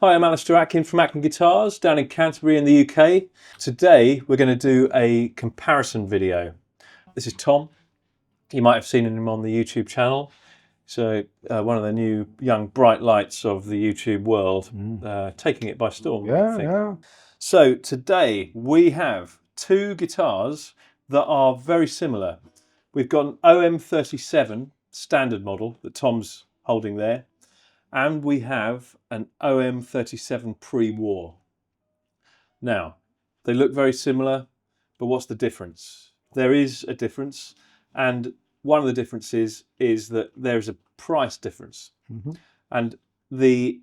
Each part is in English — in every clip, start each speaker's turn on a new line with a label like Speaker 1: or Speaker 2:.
Speaker 1: Hi, I'm Alistair Atkin from Atkin Guitars down in Canterbury in the UK. Today we're going to do a comparison video. This is Tom. You might have seen him on the YouTube channel. So one of the new young bright lights of the YouTube world, taking it by storm.
Speaker 2: Yeah.
Speaker 1: So today we have two guitars that are very similar. We've got an OM37 Standard model that Tom's holding there, and we have an OM37 Pre-War. Now, they look very similar, but what's the difference? There is a difference, and one of the differences is that there is a price difference. And the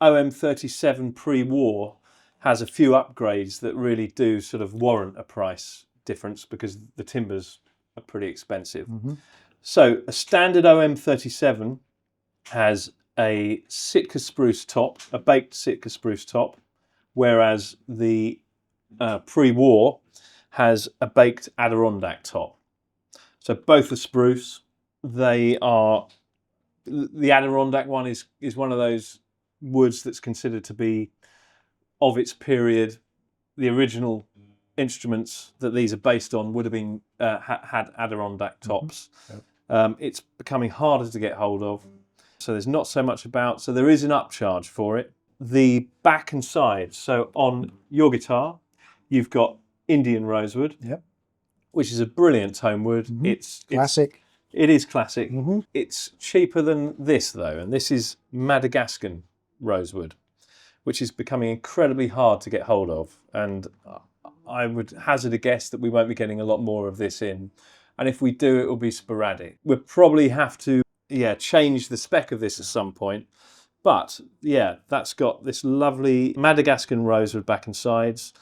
Speaker 1: OM37 Pre-War has a few upgrades that really do sort of warrant a price difference because the timbers are pretty expensive. So a standard OM37 has a Sitka spruce top, a baked Sitka spruce top, whereas the Pre-War has a baked Adirondack top. So both are spruce. They are, the Adirondack one is one of those woods that's considered to be of its period. The original instruments that these are based on would have been had Adirondack tops. It's becoming harder to get hold of, so there's not so much about, so there is an upcharge for it. The back and sides, so on your guitar you've got Indian rosewood, which is a brilliant tone wood. It's
Speaker 2: classic.
Speaker 1: It is classic. It's cheaper than this though, and this is Madagascan rosewood, which is becoming incredibly hard to get hold of, and I would hazard a guess that we won't be getting a lot more of this in, and if we do, it will be sporadic. We'll probably have to change the spec of this at some point, but yeah, that's got this lovely Madagascan rosewood back and sides.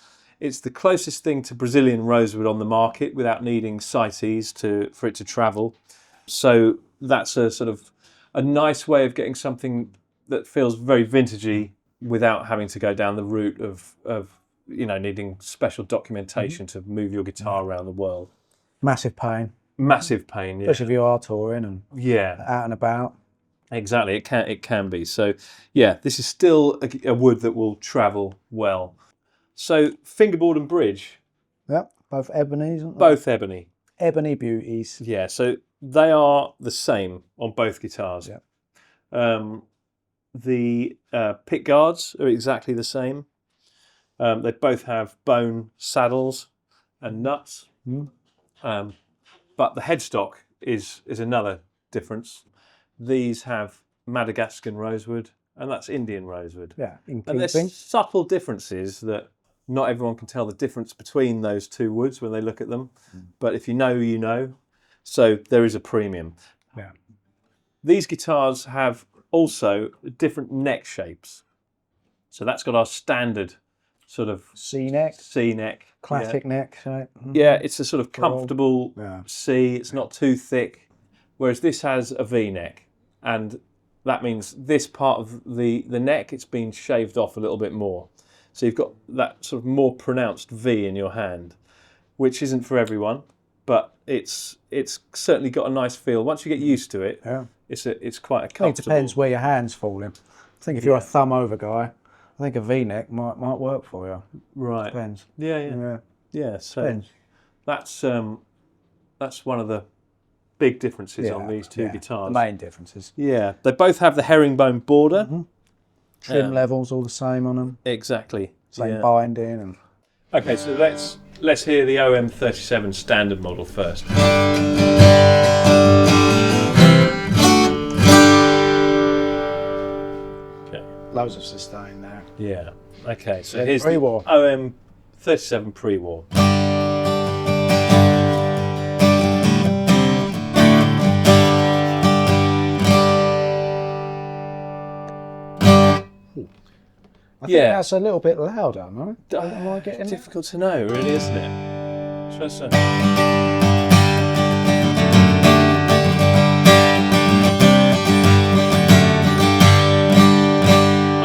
Speaker 1: It's the closest thing to Brazilian rosewood on the market without needing CITES for it to travel. So that's a sort of a nice way of getting something that feels very vintagey without having to go down the route of needing special documentation to move your guitar around the world.
Speaker 2: Massive pain.
Speaker 1: Massive pain, yeah.
Speaker 2: Especially if you are touring and out and about.
Speaker 1: Exactly, it can be. So yeah, this is still a wood that will travel well. So fingerboard and bridge. Yep,
Speaker 2: both ebonies, aren't they?
Speaker 1: Both ebony.
Speaker 2: Ebony beauties.
Speaker 1: Yeah, so they are the same on both guitars. The pick guards are exactly the same. They both have bone saddles and nuts. But the headstock is another difference. These have Madagascan rosewood, and that's Indian rosewood.
Speaker 2: Yeah, in
Speaker 1: and there's subtle differences that not everyone can tell the difference between those two woods when they look at them. But if you know, you know. So there is a premium.
Speaker 2: Yeah.
Speaker 1: These guitars have also different neck shapes. So that's got our standard sort of
Speaker 2: C neck. Classic neck shape.
Speaker 1: Yeah, it's a sort of comfortable C. It's not too thick. Whereas this has a V neck, and that means this part of the neck, it's been shaved off a little bit more. So you've got that sort of more pronounced V in your hand, which isn't for everyone, but it's certainly got a nice feel. Once you get used to it, it's quite a comfortable.
Speaker 2: It depends where your hand's falling. I think if you're a thumb over guy, I think a V-neck might work for you.
Speaker 1: Right.
Speaker 2: Depends.
Speaker 1: Yeah. So
Speaker 2: depends.
Speaker 1: That's one of the big differences on these two guitars.
Speaker 2: The main differences.
Speaker 1: Yeah. They both have the herringbone border.
Speaker 2: Trim levels all the same on them.
Speaker 1: Exactly.
Speaker 2: Same binding and.
Speaker 1: Okay, so let's hear the OM37 Standard model first.
Speaker 2: Loads of sustain there.
Speaker 1: Yeah. Okay, so here's the
Speaker 2: Pre-War.
Speaker 1: OM37 Pre-War.
Speaker 2: I think that's a little bit louder, no? Am I getting
Speaker 1: difficult to know, really, isn't it?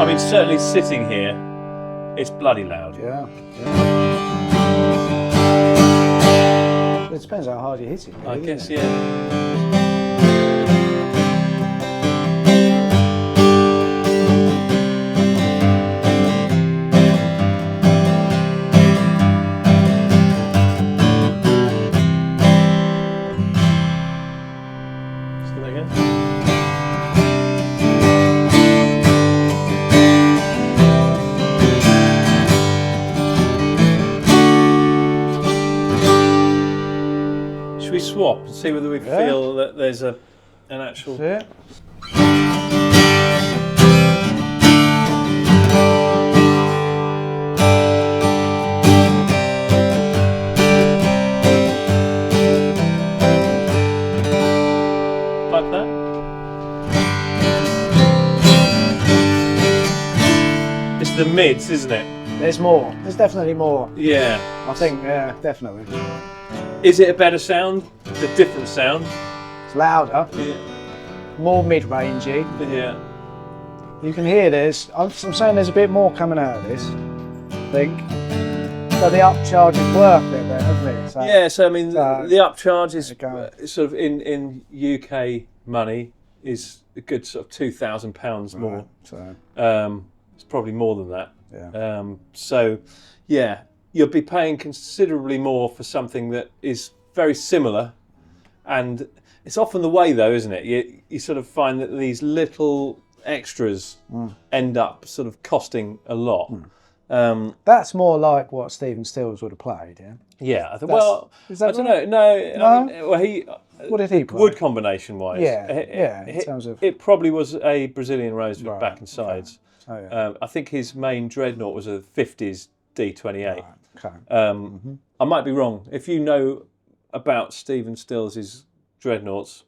Speaker 1: I mean, certainly sitting here, it's bloody loud.
Speaker 2: Yeah. It depends how hard you hit it. Really,
Speaker 1: I guess, yeah. top and see whether we feel that there's an actual...
Speaker 2: That's it.
Speaker 1: Like that? It's the mids, isn't it?
Speaker 2: There's more. There's definitely more.
Speaker 1: Yeah.
Speaker 2: I think, yeah, definitely.
Speaker 1: Is it a better sound? It's a different sound?
Speaker 2: It's louder,
Speaker 1: Yeah.
Speaker 2: more mid-rangey.
Speaker 1: Yeah.
Speaker 2: You can hear this. I'm saying there's a bit more coming out of this, I think. So the upcharge has worked a bit there, hasn't it? So,
Speaker 1: Yeah, so I mean, the upcharge is
Speaker 2: Okay.
Speaker 1: sort of in UK money is a good sort of £2,000 more.
Speaker 2: Right, so,
Speaker 1: It's probably more than that.
Speaker 2: yeah.
Speaker 1: So, yeah, you'll be paying considerably more for something that is very similar, and it's often the way though, isn't it? You sort of find that these little extras end up sort of costing a lot.
Speaker 2: That's more like what Stephen Stills would have played, yeah?
Speaker 1: Yeah, I think, well,
Speaker 2: is that
Speaker 1: I don't
Speaker 2: right?
Speaker 1: know. No,
Speaker 2: No?
Speaker 1: I mean, well,
Speaker 2: What did he play?
Speaker 1: wood combination wise,
Speaker 2: Yeah, in terms of...
Speaker 1: it probably was a Brazilian rose with
Speaker 2: Right,
Speaker 1: back and sides.
Speaker 2: Oh, yeah.
Speaker 1: I think his main dreadnought was a 50s D28.
Speaker 2: Right, okay.
Speaker 1: I might be wrong. If you know about Stephen Stills' dreadnoughts,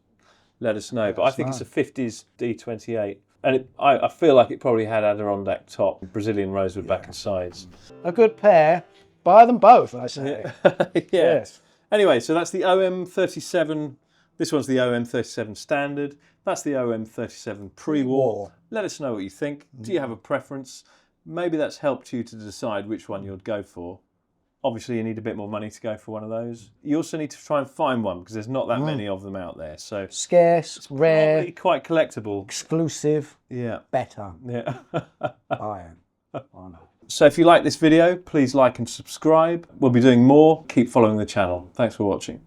Speaker 1: let us know. But I think it's a 50s D28. And I feel like it probably had Adirondack top, Brazilian rosewood back and sides.
Speaker 2: A good pair. Buy them both, I say.
Speaker 1: Yeah.
Speaker 2: Yes.
Speaker 1: Anyway, so that's the OM37. This one's the OM37 Standard. That's the OM37 Pre-War. Let us know what you think. Do you have a preference? Maybe that's helped you to decide which one you'd go for. Obviously, you need a bit more money to go for one of those. You also need to try and find one because there's not that many of them out there. So
Speaker 2: Scarce, rare,
Speaker 1: probably quite collectible.
Speaker 2: exclusive,
Speaker 1: Yeah.
Speaker 2: better.
Speaker 1: Yeah.
Speaker 2: I am. I know.
Speaker 1: So if you like this video, please like and subscribe. We'll be doing more. Keep following the channel. Thanks for watching.